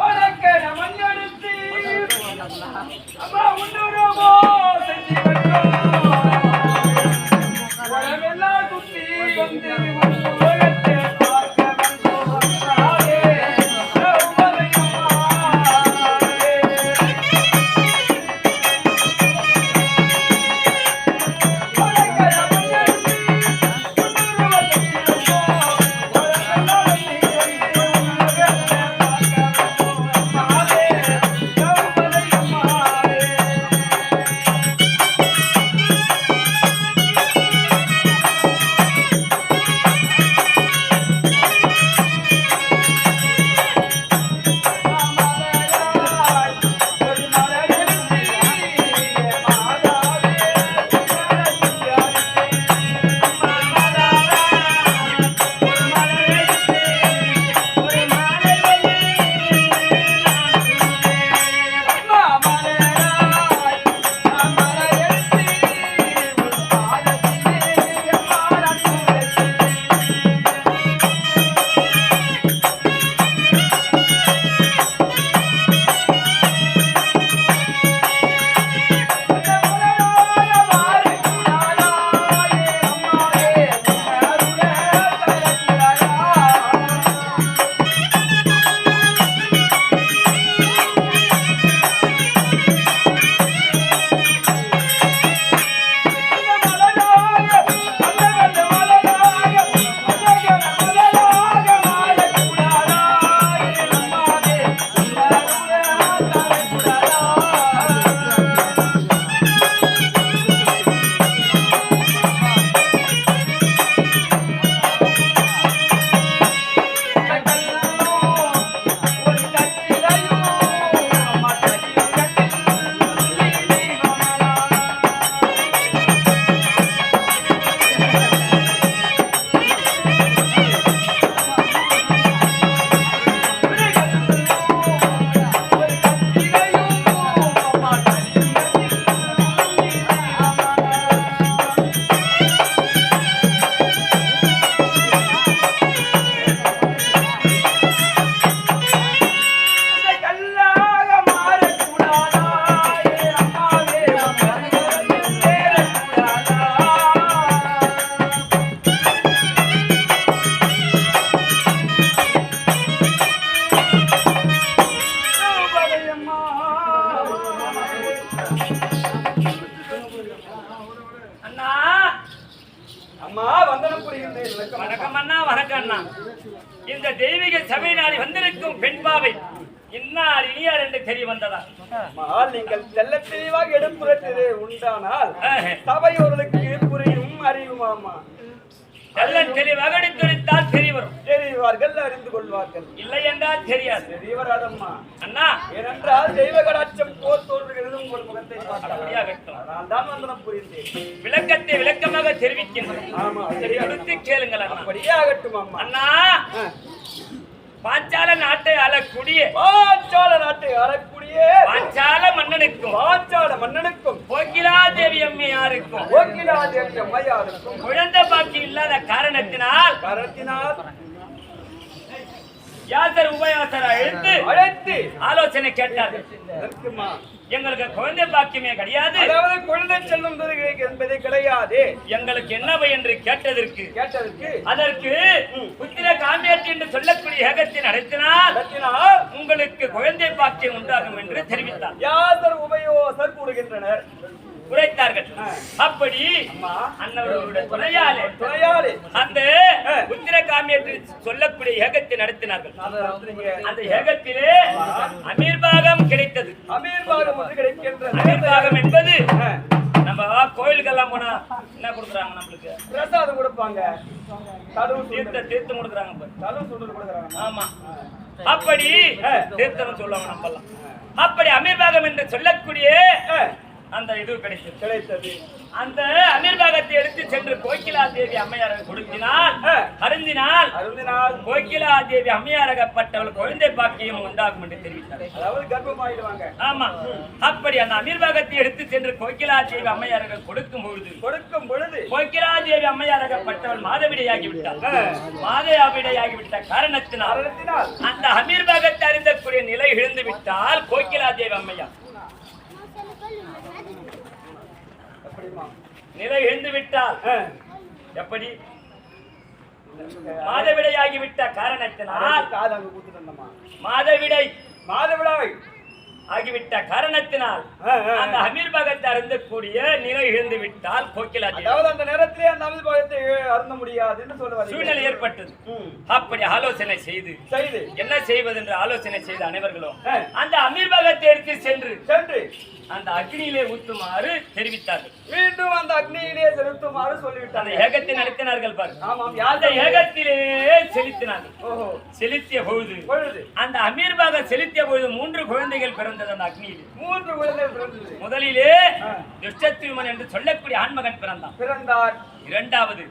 உனக்கு மஞ்சடுத்தி அம்மா உன்னோரமோ செஞ்சு உடம்பெல்லாம் குத்தி வந்து உலகத்தை பார்க்க வந்தாரே இந்த தெய்வீக சபை நாடி வந்திருக்கும் பெண் பாவை இன்னார் இனியார் என்று தெரிய வந்ததா? நீங்கள் தெல்ல தெளிவாக எடுப்புறத்திலே உண்டானால் சபையோர்களுக்கு புரியும் அறியுமாமா. எல்லாம் தெளிவாக எடுத்துரைத்தால் தெரிய வரும். தெரிவார்கள், அறிந்து கொள்வார்கள். இல்லை என்றால் தெரியாது. தெரிய வராதம்மா அண்ணா. ஏனென்றால் தெய்வ கடாட்சம் போர் தோன்றுகிறது உங்கள் முகத்தை தான் வந்தனம் புரிந்தேன். விளக்கத்தை விளக்கமாக தெரிவிக்கின்றேன். ஆமா, எடுத்து கேளுங்கள். அப்படியே ஆகட்டும் அம்மா. அண்ணா, பாஞ்சால நாட்டை ஆளக்கூடிய பாஞ்சால மன்னனுக்கும் கோகிலாதேவி அம்மையாருக்கும் குழந்தை பாக்கி இல்லாத காரணத்தினால் யாசர் உபயாசர் அழைத்து ஆலோசனை கேட்டார்கள். எங்களுக்கு குழந்தை பாக்கியமே கிடையாது, அதாவது குழந்தை செல்லும் என்பதே கிடையாது. எங்களுக்கு என்னவை என்று கேட்டதற்கு அதற்கு புத்திர காம்பேற்றி என்று சொல்லக்கூடிய ஏகத்தை நடத்தினால் உங்களுக்கு குழந்தை பாக்கியம் உண்டாகும் என்று தெரிவித்தார். யாசர் உபயோசர் கூறுகின்றனர், உரைத்தார்கள். அப்படி அன்னவர்களுடைய துணையாலே அந்த புத்திர காம்பேற்றி சொல்லக்கூடிய ஏகத்தை நடத்தினார்கள். அந்த ஏகத்திலே அமீர்பாகம் கிடைத்தது. அமீர்பாகம் என்பது நம்ம கோயிலுக்கெல்லாம் போனா என்ன கொடுக்குறாங்க, நம்மளுக்கு பிரசாதம் கொடுப்பாங்க, தீர்த்தம் கொடுக்குறாங்க. ஆமா, அப்படி தீர்த்தம் சொல்லுவாங்க நம்மலாம். அப்படி அமீர்பாகம் என்று சொல்லக்கூடிய அந்த இது கிடைத்தது. அந்த அமிர்பாகத்தை எடுத்து சென்று கோகிலா தேவி அம்மையாருக்கு கொடுத்தினால் அருந்தினால் கோகிலா தேவி அம்மையாரகப்பட்டவள் குழந்தை பாக்கியம் உண்டாகும் என்று தெரிவித்தார். அதாவது கர்ப்பமாயிடுவாங்க. ஆமா. அப்படி அந்த அமிர்பாகத்தை எடுத்து சென்று கோகிலா தேவி அம்மையார்கள் கொடுக்கும் பொழுது கோகிலா தேவி அம்மையாரகப்பட்டவள் மாதவிடையாகி விட்டார். மாதவிடையாகி விட்ட காரணத்தினால் அந்த அமிர்பாகத்தை அறிந்தக்கூடிய நிலை இழந்து விட்டால் கோகிலா தேவி அம்மையார் நிலை எழுந்து விட்டால் எப்படி மாதவிடையாகிவிட்ட காரணத்தினால் மாதவிடை ஆகிவிட்ட காரணத்தினால் அந்த அமீர்பாகத்தை அருந்தக்கூடிய நிலை இழந்து விட்டால் கோகிலா அதாவது அந்த நேரத்திலே அந்த அமீர்பாகத்தை அருந்த முடியாது என்று சொல்லுவார். சூழ்நிலை ஏற்பட்டது. அப்படி ஆலோசனை செய்து என்ன செய்வது என்று ஆலோசனை செய்த அனைவர்களும் அந்த அமீர்பாகத்தை எடுத்து சென்று அந்த அக்னியிலே ஊத்துமாறு தெரிவித்தார்கள். மீண்டும் அந்த அக்னியிலே செலுத்துமாறு சொல்லிவிட்டார்கள். ஏகத்தை நடத்தினார்கள் பாரு. ஆமாம். அந்த ஏகத்திலே செலுத்தினார்கள். செலுத்திய பொழுது அந்த அமீர்பாக செலுத்திய பொழுது 3 குழந்தைகள் பிறந்தது. அந்த அக்னியில் 3 குழந்தைகள் பிறந்தது. முதலிலே துஷ்டத்யுமன் என்று சொல்லக்கூடிய ஆண்மகன் பிறந்தார். இரண்டாவது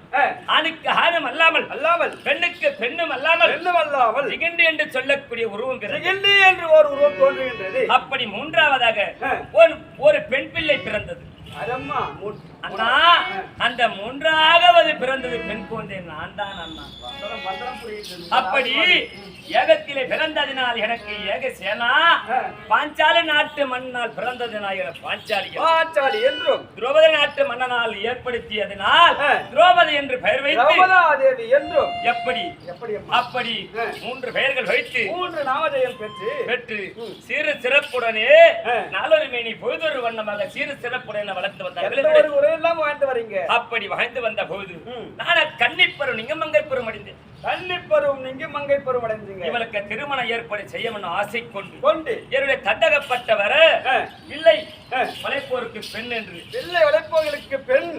ஆணுக்கு ஆணும் அல்லாமல் பெண்ணுக்கு பெண்ணும் அல்லாமல் சிகண்டி என்று சொல்லக்கூடிய உருவம் சிகண்டி என்று ஒரு உருவம் தோன்றுகின்றது. அப்படி மூன்றாவதாக ஒரு பெண் பிள்ளை பிறந்தது. அண்ணா அந்த 3வது பிறந்தது பெண் குழந்தை. நான் தான் அண்ணா. அப்படி ஏகத்திலே பிறந்ததினால் எனக்கு ஏகசேனா, பாஞ்சாலி நாட்டு மன்னால் பிறந்ததினால் பாஞ்சாலி என்றும், திரௌபதி நாட்டு மன்னனால் ஏற்படுத்தியதனால் திரௌபதி என்று பெயர் வைத்து என்றும் எப்படி அப்படி 3 பெயர்கள் வைத்து 3 நாமதேயம் பெற்று சீர சிறப்புடனே நாளொரு மேனி பொழுதொரு வண்ணமாக சீர சிறப்புடனே வளர்த்து வந்தார்கள். அப்படி வாழ்ந்து வந்த போது நான் கன்னிப்பரும் நீங்க மங்கைப்பரும் அடைந்தேன். கன்னிப்பரும் நீங்க மங்கைப்பரும் அடைந்தீங்க. இவளுக்கு திருமணம் ஏற்பாடு செய்யணும் ஆசை கொண்டு என்னுடைய தண்டகப்பட்டவர இல்லை வளைப்போருக்கு பெண் என்று இல்லை வளைப்போர்களுக்கு பெண்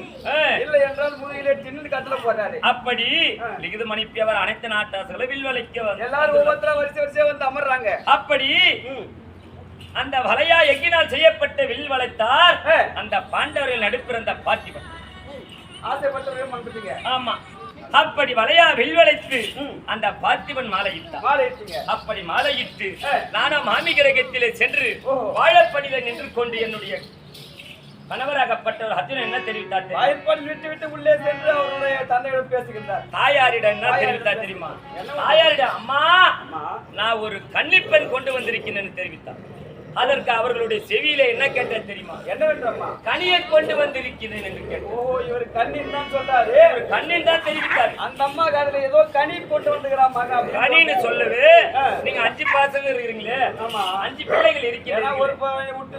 இல்லை என்றால் முதுகிலே தின்னு கட்டல போறாரு. அப்படி லிகித மணிப்பியவர் அனைத்து நாட்டாசர்களும் வில்வளைக்க எல்லாரும் ஒவ்வொருத்தர வரிசை வந்து அமர்றாங்க. அப்படி அந்த வலையா எங்கினால் செய்யப்பட்ட வில் வளைத்தார் அந்த பாண்டவர்கள் நடுப்பிறந்த பார்த்திபன். ஆசைப்பட்டவர்கள் மன்னிப்பீங்க. ஆமா. அப்படி வலையா வில்வளைத்து அந்த பார்த்திபன் மாலையிட்டார். அப்படி மாலையிட்டு நானும் மாமி கிரகத்திலே சென்று வாழப்படியில நின்று கொண்டு என்னுடைய கணவராகப்பட்டவர் அர்ஜுனன் என்ன தெரிவித்தார்? விட்டு உள்ளே சென்று அவருடைய தந்தையிடம் பேசுகின்றார். தாயாரிடம் என்ன தெரிவித்தார் தெரியுமா? தாயாரிடம் அம்மா நான் ஒரு கன்னிப்பெண் கொண்டு வந்திருக்கிறேன் தெரிவித்தார். அதற்கு அவர்களுடைய செவியில என்ன கேட்ட தெரியுமா? என்னவென்றம்மா? கனியை கொண்டு வந்திருக்கிறேன் என்று கேட்டார். ஓ, இவர் கண்ணின் தான் சொல்றாரு. கண்ணின் தான் தெரிவித்தார். அந்த அம்மா காதுல ஏதோ கனி கொண்டு வந்துக்கிறான் மகன். கனின்னு சொல்லவே நீங்க 5 பசங்க இருக்கிறீங்களே. ஆமா, 5 பிள்ளைகள் இருக்கீங்க. ஒரு விட்டு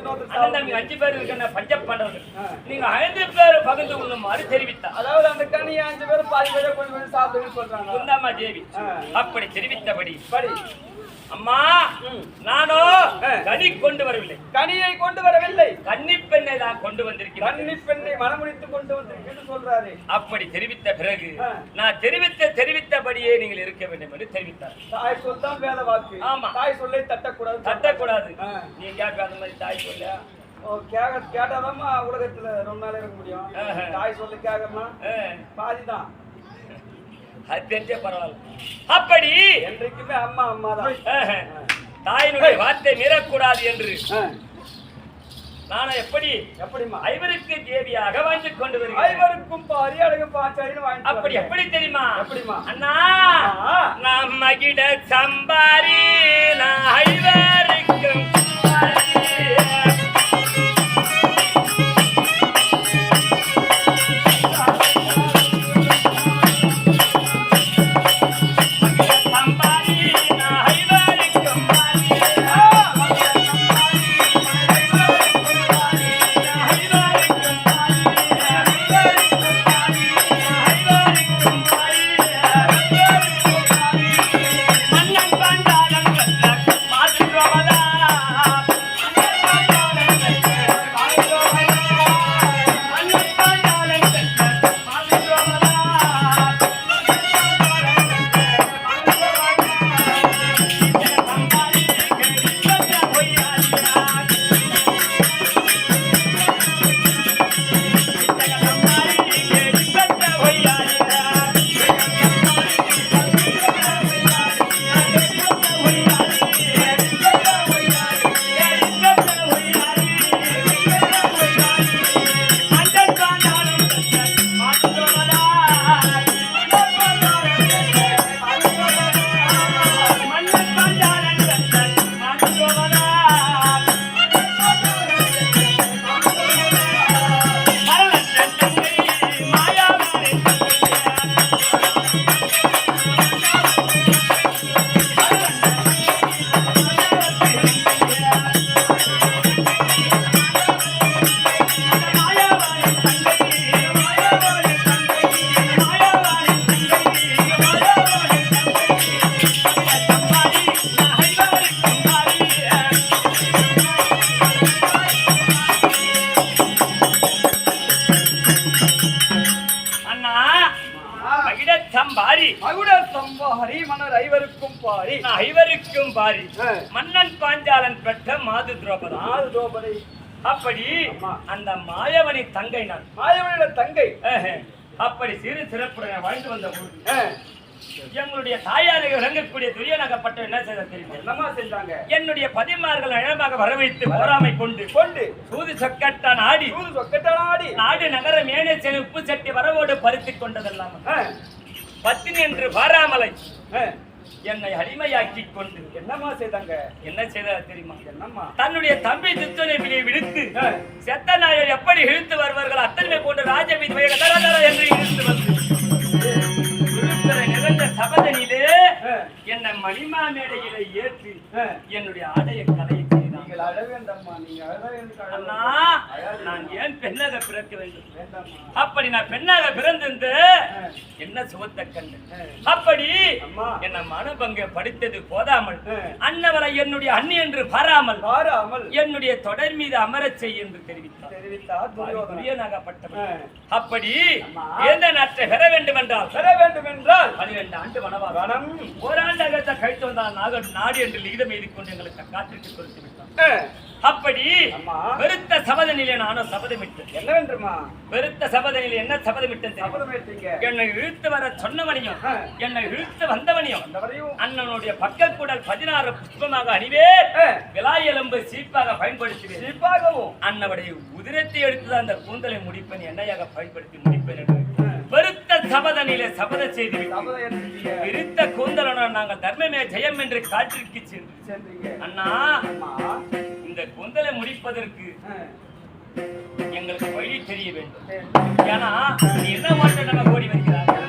5 பேர் இருக்க பஞ்சப் பண்றது. நீங்க 5 பேர் பகிர்ந்து கொள்ளுமாறு தெரிவித்தார். அதாவது அந்த கனியை 5 பேர் பாதி பேரை கொண்டு வந்து சாப்பிட்டு சொல்றாங்க. குந்தாமா தேவி அப்படி தெரிவித்தபடி அம்மா நானோ கனி கொண்டு வரவில்லை, கனியை கொண்டு வரவில்லை, கன்னிப்பெண்ணை தான் கொண்டு வந்திருக்கிறேன். கன்னிப்பெண்ணை மனமுடித்து கொண்டு வந்திருக்கிறேன் சொல்றாரு. அப்படி தெரிவித்த பிறகு நான் தெரிவித்தபடியே நீங்கள் இருக்க வேண்டும் என்று தெரிவித்தார். தாய் சொல் தான் வேத வாக்கு. ஆமா, தாய் சொல்லை தட்டக்கூடாது. நீ கேட்காத மாதிரி தாய் சொல்ல கேட்டாதான் உலகத்துல ரொம்ப நாள் இருக்க முடியும். தாய் சொல்லு கேட்கமா பாதிதான், அது தெரிஞ்சே பரவாயில்ல. அப்படி என்றைக்குமே அம்மா அம்மா தான். தாயினுடைய வார்த்தை மீறக்கூடாது என்று நானும் எப்படிமா 5 தேவியாக வாங்கிக் கொண்டு வருகிறேன். 5 பாரி அழகு பாச்சாரின்னு வாங்கி. அப்படி எப்படி தெரியுமா? அண்ணா நான் மகிட சம்பாரி நான் 5 மன்னன் பாண்டாளன் அதுவும் பாரி மன்னன் பாஞ்சாலன் பெற்ற மாது திரௌபதி. அப்படி அந்த மாயவனை தங்கை நான். மாயவனோட தங்கை. அப்படி சிறு சிறப்புடன் வாழ்ந்து வந்த போது எங்களுடைய தாயாரை விளங்கக்கூடிய துரியனாகப்பட்ட என்ன செய்த தெரியுமா? என்னமா செஞ்சாங்க? என்னுடைய பதிமார்கள் அழகாக வரவைத்து போராமை கொண்டு சூது சொக்கட்டான் ஆடி நாடு நகர மேனே சென்று உப்பு சட்டி வரவோடு பறித்துக் கொண்டதெல்லாம் பத்தினி என்று பாராமலை என்னை அடிமையாக்கி கொண்டு என்னமா செய்தாங்க? என்ன செய்தா தெரியுமா? என்னம்மா? தன்னுடைய தம்பி துச்சனை விடுத்து செத்த நாயர் எப்படி இழுத்து வருவார்கள் அத்தனை போன்ற ராஜபீதி என்று இழுத்து வந்து நிகழ்ந்த சபதனிலே என்னை மணிமா மேடையிலே ஏற்றி என்னுடைய ஆடைய கலையை நீங்கள் அழ வேண்டாம்மா. நீங்க அண்ணா நான் ஏன் பெண்ணாக பிறக்க வேண்டும்? அப்படி நான் பெண்ணாக பிறந்திருந்து என்ன சுகத்தை கண்டு அப்படி என்ன மனபங்க படித்தது போதாமல் அன்னவரை என்னுடைய அண்ணி என்று பாராமல் என்னுடைய தொடர் மீது அமரச் செய் என்று தெரிவித்தார் துரியனாகப்பட்டவர். அப்படி எந்த நாட்டை பெற வேண்டும் என்றால் 12 ஆண்டு வனவாசம் ஓராண்டாக கழித்து வந்தால் நாடு என்று லிகிதம் எழுதி கொண்டு எங்களுக்கு காத்திற்கு கொடுத்து விட்டார். அப்படி வெறுத்த சபதனிலே நானும் சபதமிட்டேன். என்னவென்றுமா? வெறுத்த சபதனிலே என்ன சபதமிட்டேன்? என்னை இழுத்து வர சொன்னவனையும் என்னை இழுத்து வந்தவனையும் அண்ணனுடைய பக்க கூடல் 16 புஷ்பமாக அணிவே விலாயெலும்பு சீப்பாக பயன்படுத்துவேன். சீப்பாகவும் அண்ணனுடைய உதிரத்தை எடுத்து அந்த கூந்தலை முடிப்பேன் எண்ணெயாக பயன்படுத்தி முடிப்பேன் என்று வெறுத்த சபதனிலே சபத செய்து விருத்த கூந்தலுடன் நாங்கள் தர்மமே ஜெயம் என்று காற்றிற்கு சென்று அண்ணா இந்த கூந்தலை முடிப்பதற்கு எங்களுக்கு வழி தெரிய வேண்டும். ஏன்னா நீ என்ன மாற்ற நம்ம ஓடி வருகிறார்கள்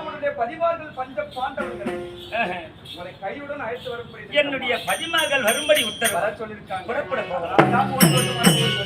உன்னுடைய பதிமார்கள் பஞ்ச பாண்டவர்கள் உங்களை கையுடன் அழைத்து வரும்படி என்னுடைய பதிமார்கள் வரும்படி உத்தரவு சொல்லியிருக்காங்க. புறப்பட போகலாம்.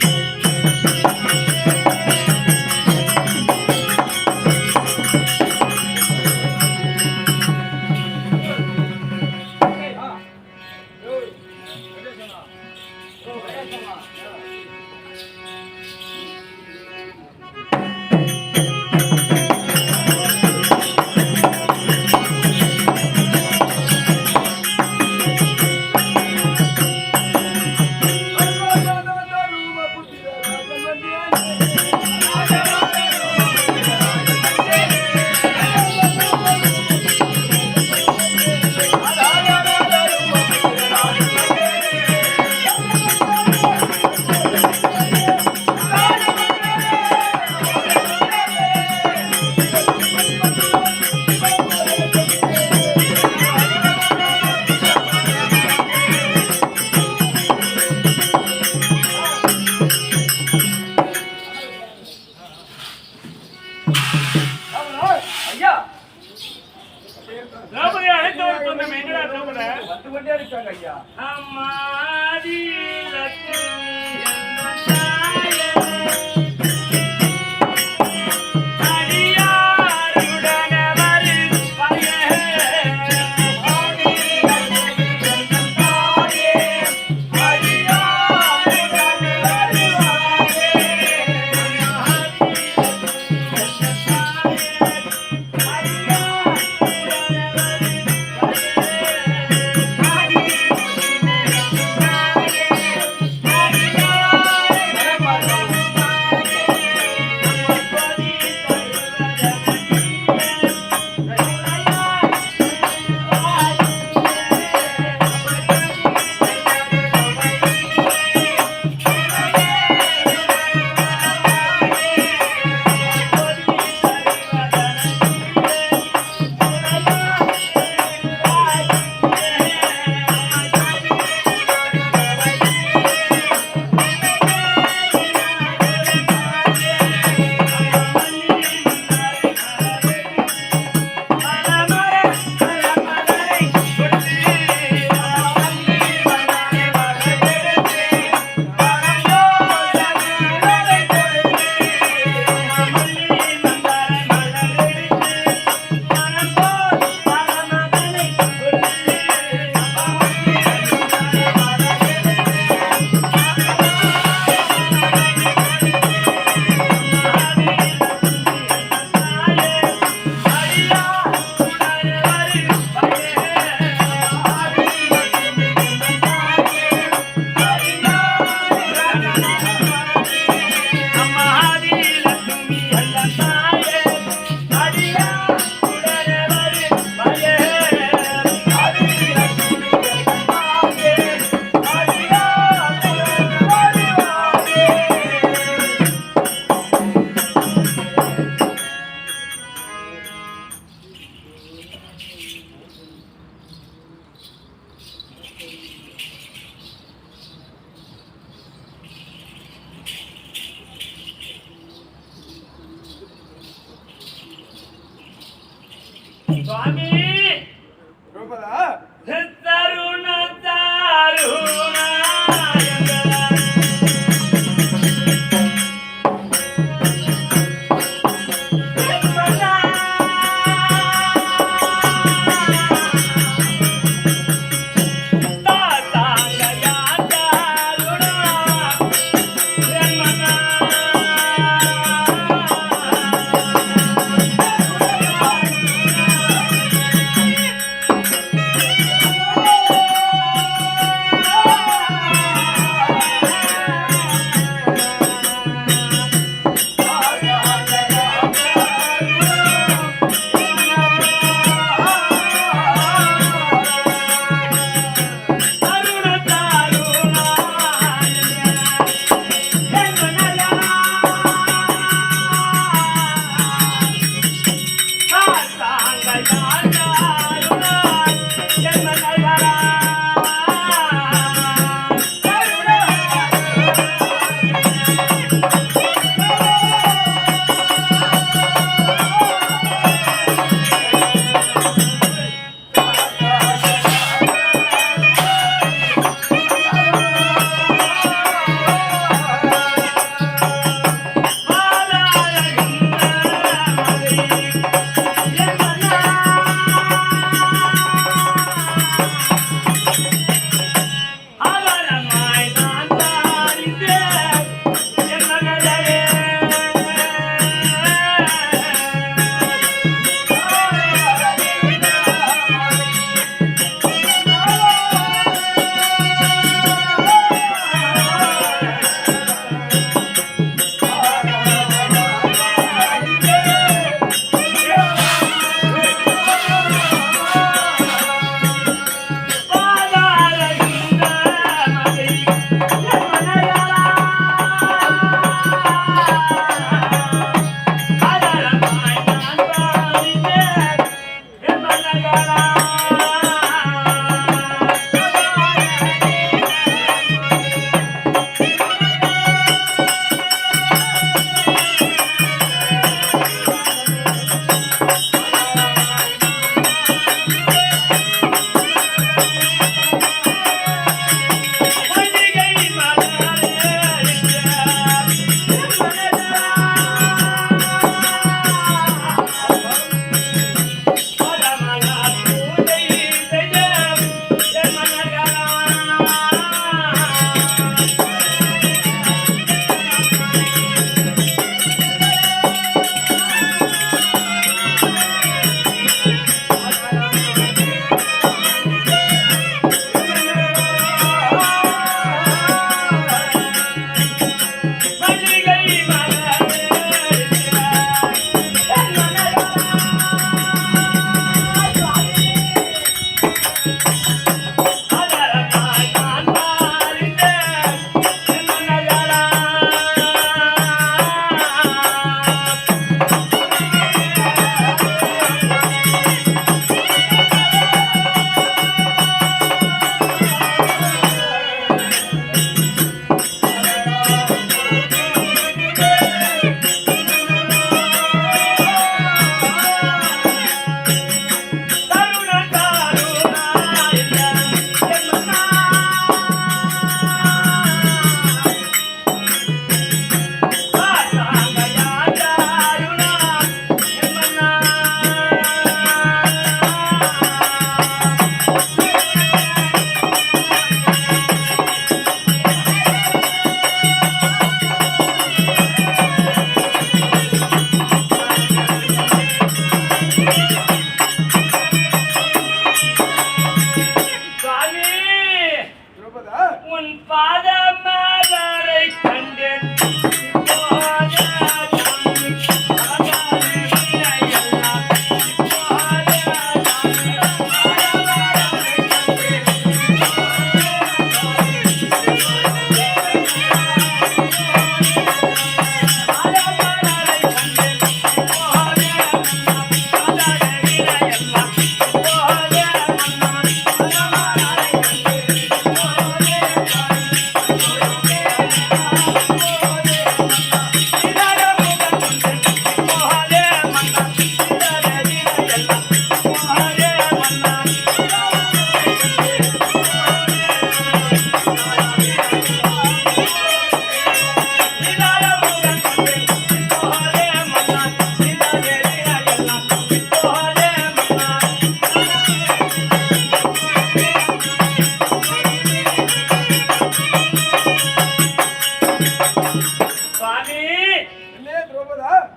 உன் பாதமலரை கண்டேன்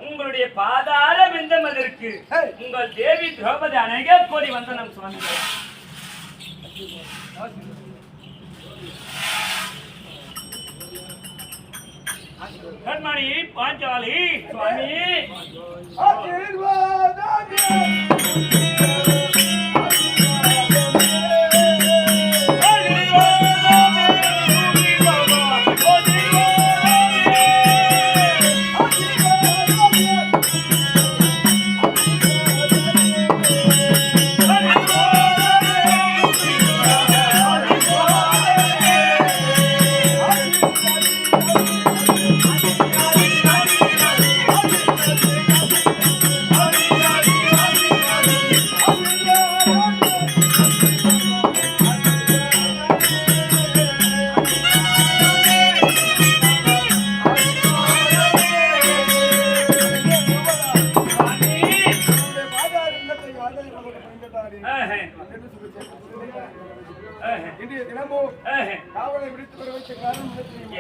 உங்களுடைய பாதார விந்தம் அதற்கு உங்கள் தேவி திரௌபதி அநேக கோடி வந்தனம் சுவாமி. கண்மணி பாஞ்சாலி சுவாமி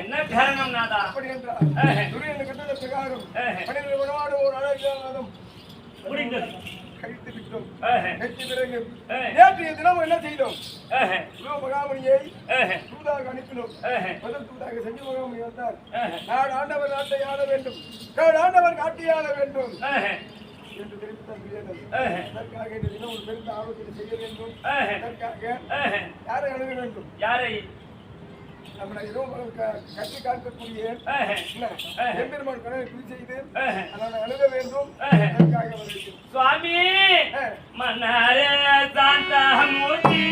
என்ன காரணம் நாதா? அப்படி என்றால் துரியன் கட்டளை பிரகாரம் 12 குணவாடு ஒரு அழகாதம் முடிந்தது. கழித்து விட்டோம். கழித்து பிறகு நேற்றைய தினம் என்ன செய்தோம்? மகாமணியை தூதாக அனுப்பினோம். முதல் தூதாக செஞ்சு மகாமணி வந்தார். நாடு ஆண்டவர் நாட்டை ஆள வேண்டும், நாடு ஆண்டவர் காட்டி ஆள வேண்டும் என்று தெரிவித்தார். அதற்காக இந்த தினம் ஒரு பெருந்த ஆலோசனை செய்ய வேண்டும். அதற்காக யாரை அணுக வேண்டும்? யாரை? நம்மளை ஏதோ கட்டி காட்டக்கூடிய எம்பெருமான் கணவனை குறி செய்து அதனை அணுக வேண்டும். அதற்காக சுவாமி மன்னாரே சாந்தமூர்த்தி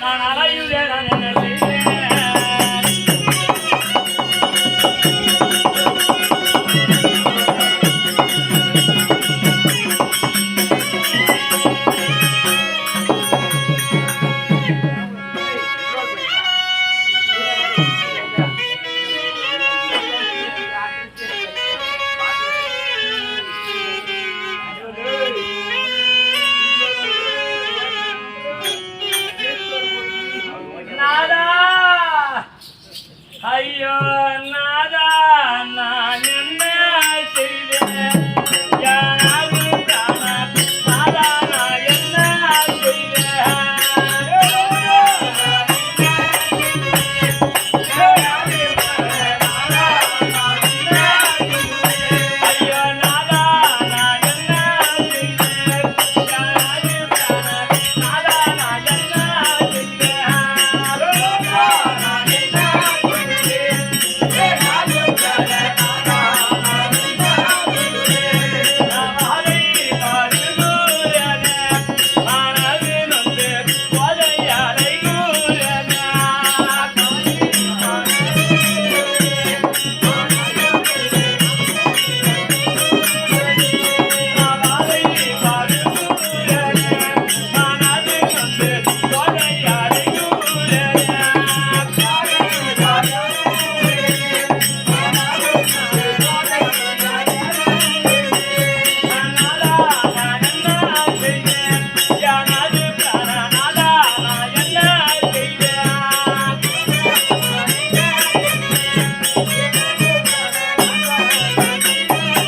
நான் அலையுதேன்